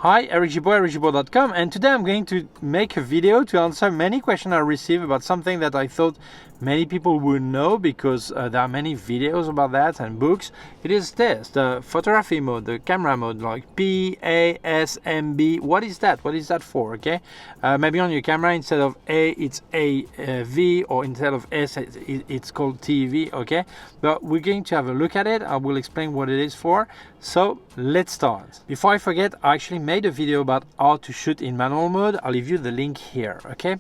Hi, Eric Gibaud, ericgibaud.com, and today I'm going to make a video to answer many questions I received about something that I thought many people would know because there are many videos about that and books. It is this, the photography mode, the camera mode, like P, A, S, M, B. What is that? What is that for, okay? Maybe on your camera, instead of A, it's AV, or instead of S, it's called TV, okay? But we're going to have a look at it. I will explain what it is for. So let's start. Before I forget, I actually made a video about how to shoot in manual mode. I'll leave you the link here, okay?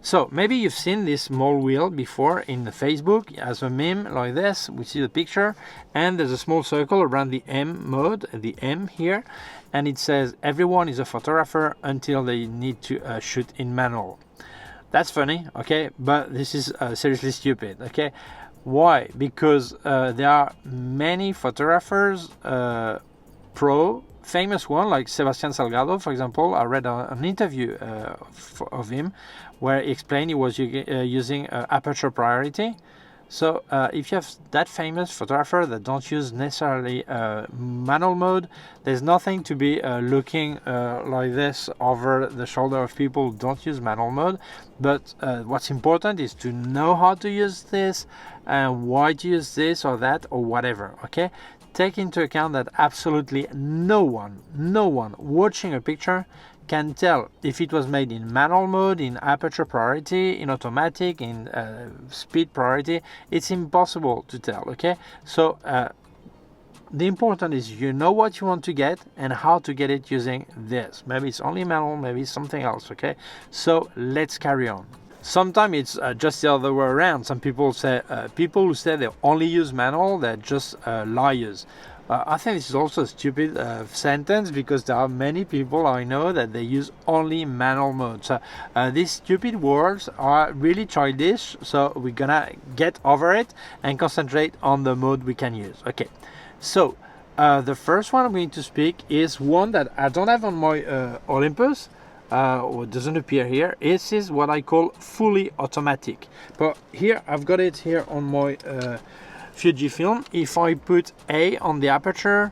So maybe you've seen this small wheel before in the Facebook as a meme like this. We see the picture and there's a small circle around the M mode, the M here, and it says everyone is a photographer until they need to shoot in manual. That's funny, okay, but this is seriously stupid, okay? Why? Because there are many photographers, famous one like Sebastian Salgado, for example. I read an interview of him where he explained he was using aperture priority. So if you have that famous photographer that don't use necessarily manual mode, there's nothing to be looking like this over the shoulder of people who don't use manual mode. But what's important is to know how to use this and why to use this or that or whatever, okay? Take into account that absolutely no one watching a picture can tell if it was made in manual mode, in aperture priority, in automatic, in speed priority. It's impossible to tell, okay? So the important is you know what you want to get and how to get it using this. Maybe it's only manual, maybe it's something else, okay? So let's carry on. Sometimes it's just the other way around. Some people say people who say they only use manual, they're just liars. I think this is also a stupid sentence because there are many people I know that they use only manual mode. So these stupid words are really childish. So we're gonna get over it and concentrate on the mode we can use. Okay, so the first one I'm going to speak is one that I don't have on my Olympus. Or doesn't appear here. This is what I call fully automatic. But here I've got it here on my Fujifilm. If I put A on the aperture,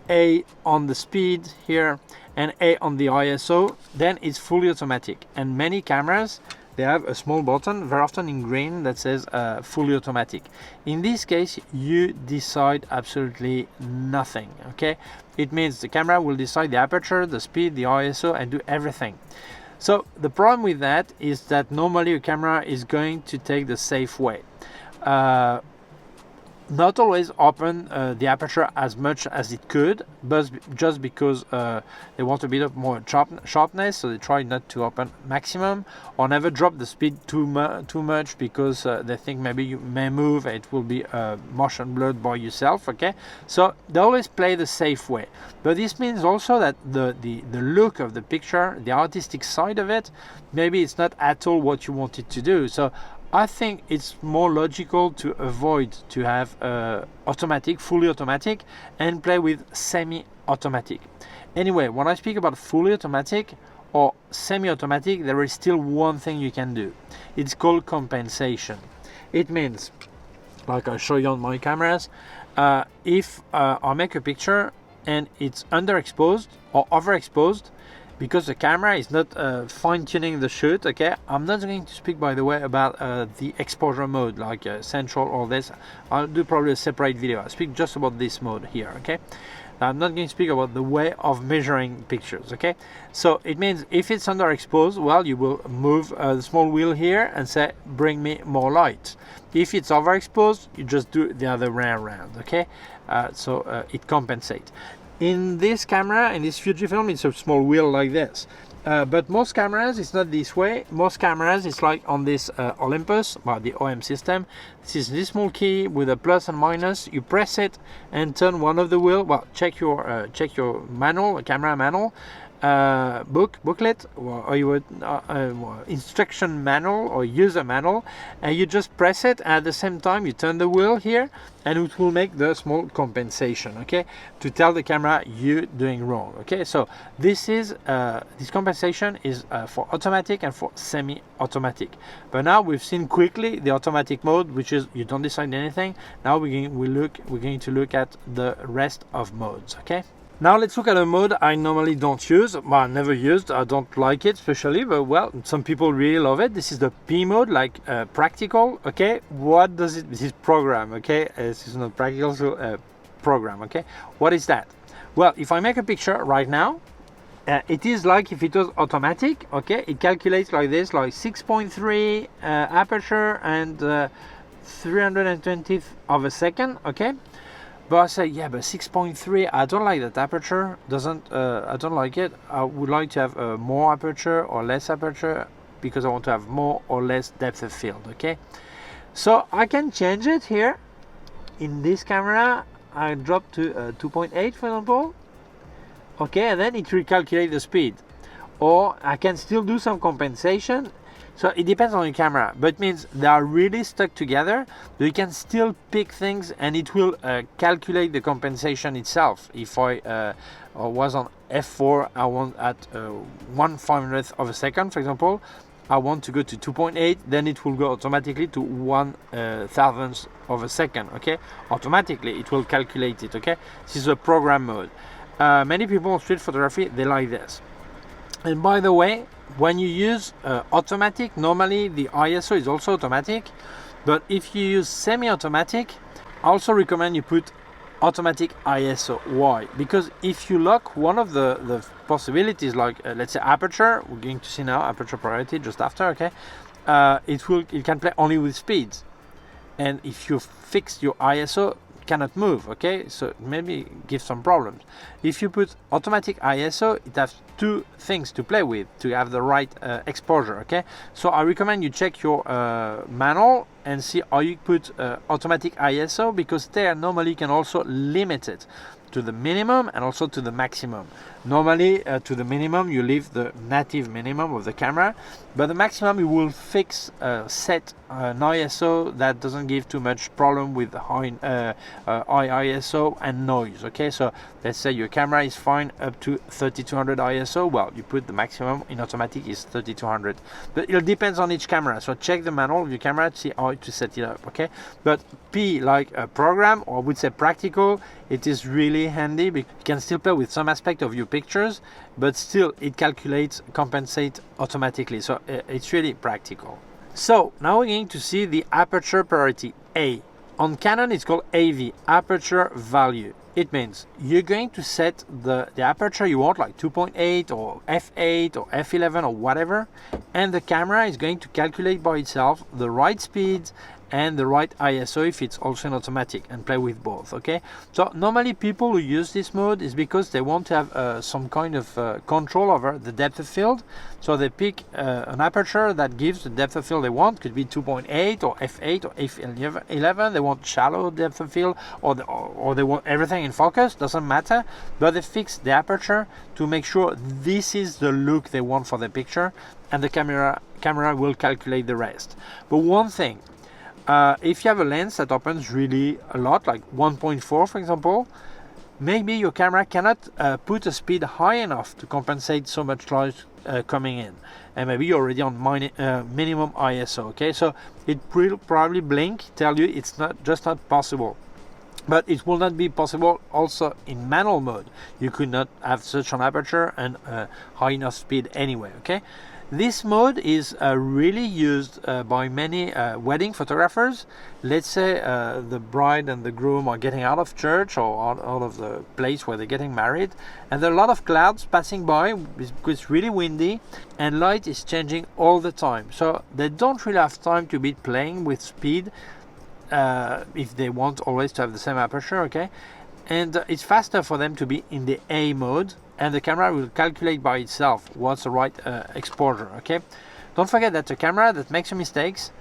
A on the speed here, and A on the ISO, then it's fully automatic. And many cameras, they have a small button, very often in green, that says fully automatic. In this case, you decide absolutely nothing, okay? It means the camera will decide the aperture, the speed, the ISO, and do everything. So the problem with that is that normally a camera is going to take the safe way. Not always open the aperture as much as it could, but just because they want a bit of more sharpness, so they try not to open maximum, or never drop the speed too much because they think maybe you may move and it will be motion blurred by yourself, okay? So they always play the safe way. But this means also that the look of the picture, the artistic side of it, maybe it's not at all what you want it to do. So I think it's more logical to avoid to have automatic, fully automatic, and play with semi-automatic. Anyway, when I speak about fully automatic or semi-automatic, there is still one thing you can do. It's called compensation. It means, like I show you on my cameras, if I make a picture and it's underexposed or overexposed, because the camera is not fine-tuning the shoot, okay? I'm not going to speak, by the way, about the exposure mode, like central or this. I'll do probably a separate video. I'll speak just about this mode here, okay? I'm not going to speak about the way of measuring pictures, okay? So it means if it's underexposed, well, you will move the small wheel here and say, bring me more light. If it's overexposed, you just do the other way around, okay? So it compensates. In this camera, in this Fujifilm, it's a small wheel like this. But most cameras, it's not this way. Most cameras, it's like on this Olympus, well, the OM system. This is this small key with a plus and minus. You press it and turn one of the wheel. Well, check your manual, camera manual, booklet, or your instruction manual or user manual, and you just press it. At the same time, you turn the wheel here, and it will make the small compensation, okay, to tell the camera you're doing wrong, okay? So this is this compensation is for automatic and for semi-automatic. But now we've seen quickly the automatic mode, which is you don't decide anything. Now we're going to look at the rest of modes, okay? Now let's look at a mode I normally don't use. Well, I never used, I don't like it especially, but well, some people really love it. This is the P mode, like practical, okay? What does it, this is program, okay? This is not practical, so program, okay? What is that? Well, if I make a picture right now, it is like if it was automatic, okay? It calculates like this, like 6.3 aperture and 320th of a second, okay? But I say, yeah, but 6.3, I don't like that aperture. I don't like it. I would like to have more aperture or less aperture because I want to have more or less depth of field, okay? So I can change it here. In this camera, I drop to 2.8, for example. Okay, and then it will calculate the speed. Or I can still do some compensation. So it depends on your camera, but it means they are really stuck together. So you can still pick things and it will calculate the compensation itself. If I was on f4, I want at 1/500th of a second, for example, I want to go to 2.8, then it will go automatically to 1/1000th of a second, okay? Automatically, it will calculate it, okay? This is a program mode. Many people in street photography, they like this. And by the way, when you use automatic, normally the ISO is also automatic, but if you use semi-automatic, I also recommend you put automatic ISO. Why? Because if you lock one of the possibilities, like let's say aperture, we're going to see now aperture priority just after, okay? It can play only with speeds, and if you fix your ISO, cannot move, okay? So maybe give some problems. If you put automatic ISO, it has two things to play with to have the right exposure, okay? So I recommend you check your manual and see how you put automatic ISO, because there normally you can also limit it to the minimum and also to the maximum. Normally to the minimum you leave the native minimum of the camera, but the maximum you will fix set an ISO that doesn't give too much problem with high ISO and noise, okay? So let's say your camera is fine up to 3200 ISO, well, you put the maximum in automatic is 3200, but it depends on each camera, so check the manual of your camera to see how to set it up, okay? But P, like a program, or I would say practical, it is really handy because you can still play with some aspect of your pictures, but still it calculates, compensates automatically, so it's really practical. So now we're going to see the aperture priority A. On Canon it's called AV, aperture value. It means you're going to set the aperture you want, like 2.8 or f8 or f11 or whatever, and the camera is going to calculate by itself the right speeds and the right ISO if it's also an automatic, and play with both, okay? So normally people who use this mode is because they want to have some kind of control over the depth of field, so they pick an aperture that gives the depth of field they want. Could be 2.8 or f8 or f11. They want shallow depth of field, or they want everything in focus, doesn't matter, but they fix the aperture to make sure this is the look they want for the picture, and the camera will calculate the rest. But one thing, if you have a lens that opens really a lot, like 1.4 for example, maybe your camera cannot put a speed high enough to compensate so much light coming in, and maybe you're already on minimum ISO, okay? So it will probably blink, tell you it's not possible. But it will not be possible also in manual mode. You could not have such an aperture and high enough speed anyway, okay? This mode is really used by many wedding photographers. Let's say the bride and the groom are getting out of church or out of the place where they're getting married, and there are a lot of clouds passing by because it's really windy and light is changing all the time. So they don't really have time to be playing with speed if they want always to have the same aperture, okay? And it's faster for them to be in the A mode, and the camera will calculate by itself what's the right exposure, okay? Don't forget that a camera that makes mistakes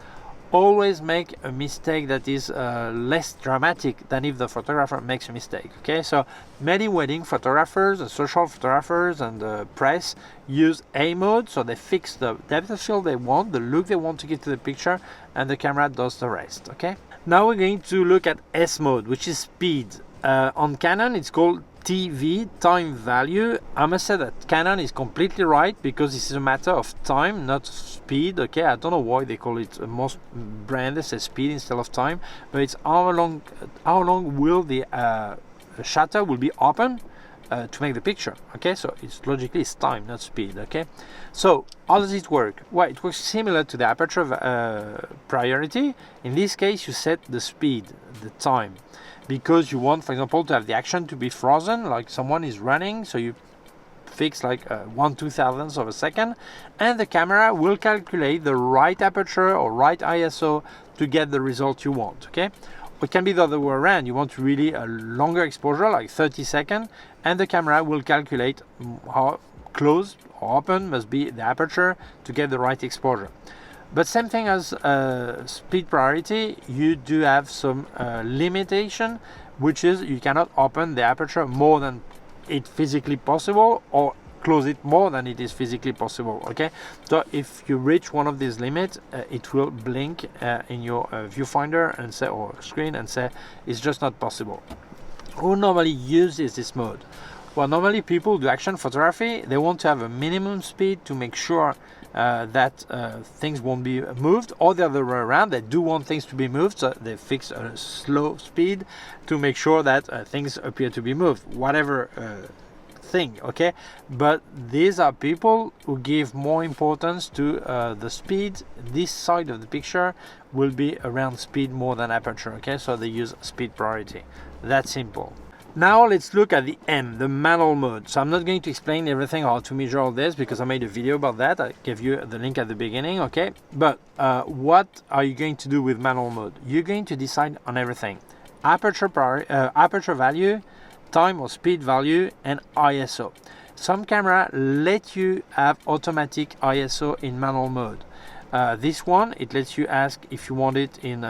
always make a mistake that is less dramatic than if the photographer makes a mistake, okay? So many wedding photographers, social photographers and press use A mode, so they fix the depth of field they want, the look they want to give to the picture, and the camera does the rest, okay? Now we're going to look at S mode, which is speed. On Canon it's called TV, time value. I must say that Canon is completely right, because this is a matter of time, not speed, okay? I don't know why they call it, most brands say speed instead of time, but it's how long will the shutter will be open to make the picture. Okay, so it's logically it's time, not speed. Okay, so how does it work? Well, it works similar to the aperture priority. In this case, you set the speed, the time, because you want, for example, to have the action to be frozen, like someone is running, so you fix like 1/2000th of a second, and the camera will calculate the right aperture or right ISO to get the result you want. Okay, it can be the other way around. You want really a longer exposure, like 30 seconds, and the camera will calculate how close or open must be the aperture to get the right exposure. But same thing as speed priority, you do have some limitation, which is you cannot open the aperture more than it physically possible or close it more than it is physically possible. Okay, so if you reach one of these limits, it will blink in your viewfinder and say, or screen, and say it's just not possible. Who normally uses this mode? Well, normally people do action photography. They want to have a minimum speed to make sure that things won't be moved, or the other way around, they do want things to be moved, so they fix a slow speed to make sure that things appear to be moved, whatever thing. Okay, but these are people who give more importance to the speed. This side of the picture will be around speed more than aperture. Okay, so they use speed priority. That's simple. Now let's look at the M, the manual mode. So I'm not going to explain everything how to measure all this because I made a video about that. I gave you the link at the beginning, okay? But what are you going to do with manual mode? You're going to decide on everything. Aperture value, time or speed value, and ISO. Some camera let you have automatic ISO in manual mode. This one, it lets you ask if you want it in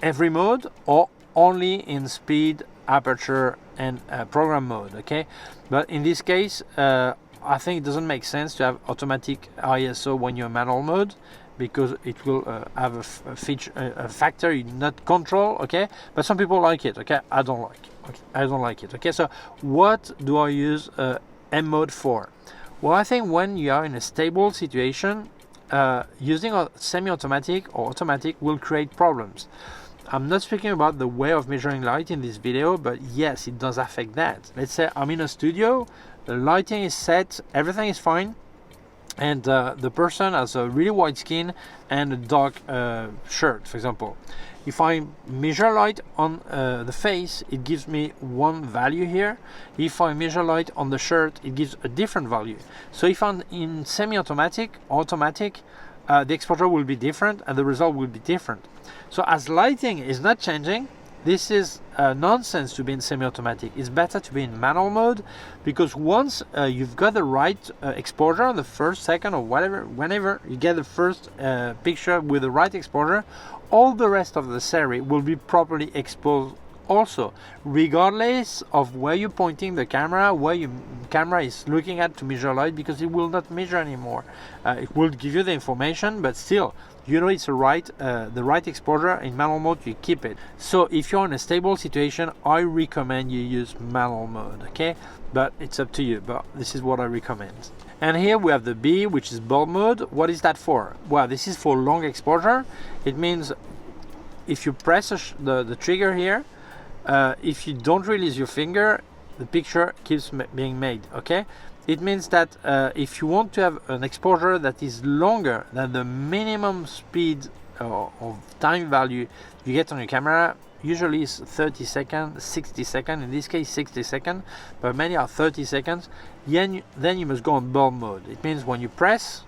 every mode or only in speed, aperture, and program mode. Okay, but in this case I think it doesn't make sense to have automatic ISO when you're manual mode, because it will have a factor you not control. Okay, but some people like it. Okay, I don't like it. Okay? I don't like it. Okay, so what do I use M mode for? Well, I think when you are in a stable situation, using a semi-automatic or automatic will create problems. I'm not speaking about the way of measuring light in this video, but yes, it does affect that. Let's say I'm in a studio, the lighting is set, everything is fine, and the person has a really white skin and a dark shirt, for example. If I measure light on the face, it gives me one value here. If I measure light on the shirt, it gives a different value. So if I'm in semi-automatic, automatic, the exposure will be different and the result will be different. So as lighting is not changing, this is nonsense to be in semi-automatic. It's better to be in manual mode, because once you've got the right exposure on the first, second, or whatever, whenever you get the first picture with the right exposure, all the rest of the series will be properly exposed also, regardless of where you're pointing the camera, where your camera is looking at to measure light, because it will not measure anymore. It will give you the information, but still, you know it's the right exposure. In manual mode, you keep it. So if you're in a stable situation, I recommend you use manual mode. Okay, but it's up to you, but this is what I recommend. And here we have the B, which is bulb mode. What is that for? Well, this is for long exposure. It means if you press the trigger here, if you don't release your finger, the picture keeps being made. Okay, it means that if you want to have an exposure that is longer than the minimum speed of time value you get on your camera, usually it's 30 seconds, 60 seconds, in this case 60 seconds, but many are 30 seconds, then you must go on bulb mode. It means when you press,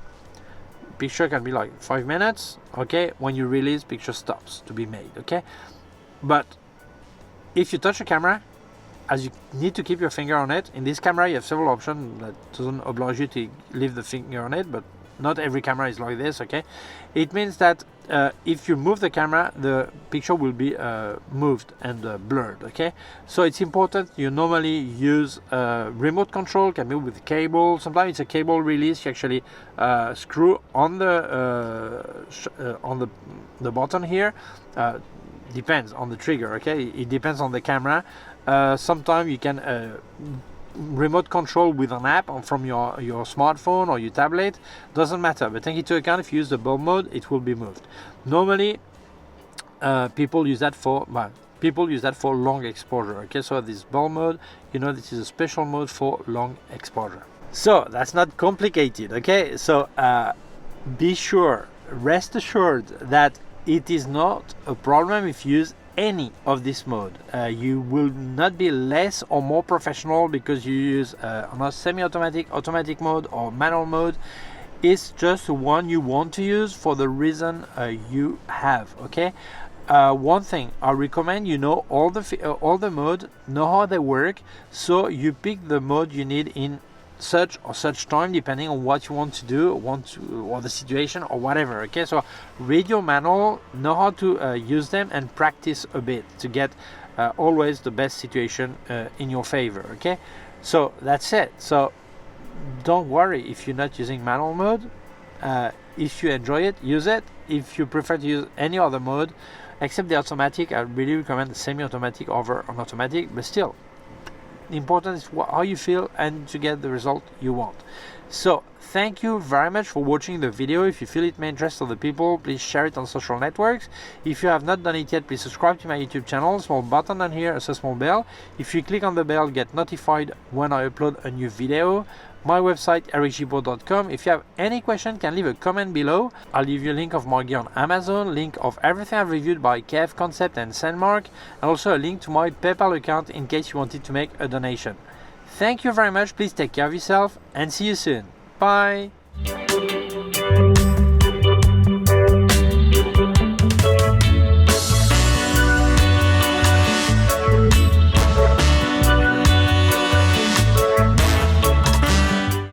picture can be like 5 minutes. Okay, when you release, picture stops to be made. Okay, but if you touch a camera, as you need to keep your finger on it, in this camera you have several options that doesn't oblige you to leave the finger on it, but not every camera is like this. Okay, it means that if you move the camera, the picture will be moved and blurred. Okay, so it's important you normally use remote control, can be with cable. Sometimes it's a cable release. You actually screw on the button here. Depends on the trigger. Okay, it depends on the camera. Sometimes you can remote control with an app from your smartphone or your tablet. Doesn't matter, but take into account if you use the bulb mode, it will be moved. Normally people use that for people use that for long exposure. Okay, so this bulb mode, you know, this is a special mode for long exposure. So that's not complicated. Okay, so be sure, rest assured that it is not a problem if you use any of this mode. You will not be less or more professional because you use a semi-automatic, automatic mode or manual mode. It's just one you want to use for the reason you have. Okay, one thing I recommend, you know all the mode, know how they work, so you pick the mode you need in such or such time, depending on what you want to do, or the situation or whatever. Okay, so read your manual, know how to use them, and practice a bit to get always the best situation in your favor. Okay, so that's it. So don't worry if you're not using manual mode. If you enjoy it, use it. If you prefer to use any other mode except the automatic, I really recommend the semi-automatic over an automatic, but still the important is how you feel and to get the result you want. So thank you very much for watching the video. If you feel it may interest other people, please share it on social networks. If you have not done it yet, please subscribe to my YouTube channel. Small button down here, a small bell. If you click on the bell, get notified when I upload a new video. My website, ericgibaud.com. If you have any question, can leave a comment below. I'll leave you a link of my gear on Amazon, link of everything I've reviewed by K&F Concept and Sandmark, and also a link to my PayPal account in case you wanted to make a donation. Thank you very much. Please take care of yourself and see you soon. Bye.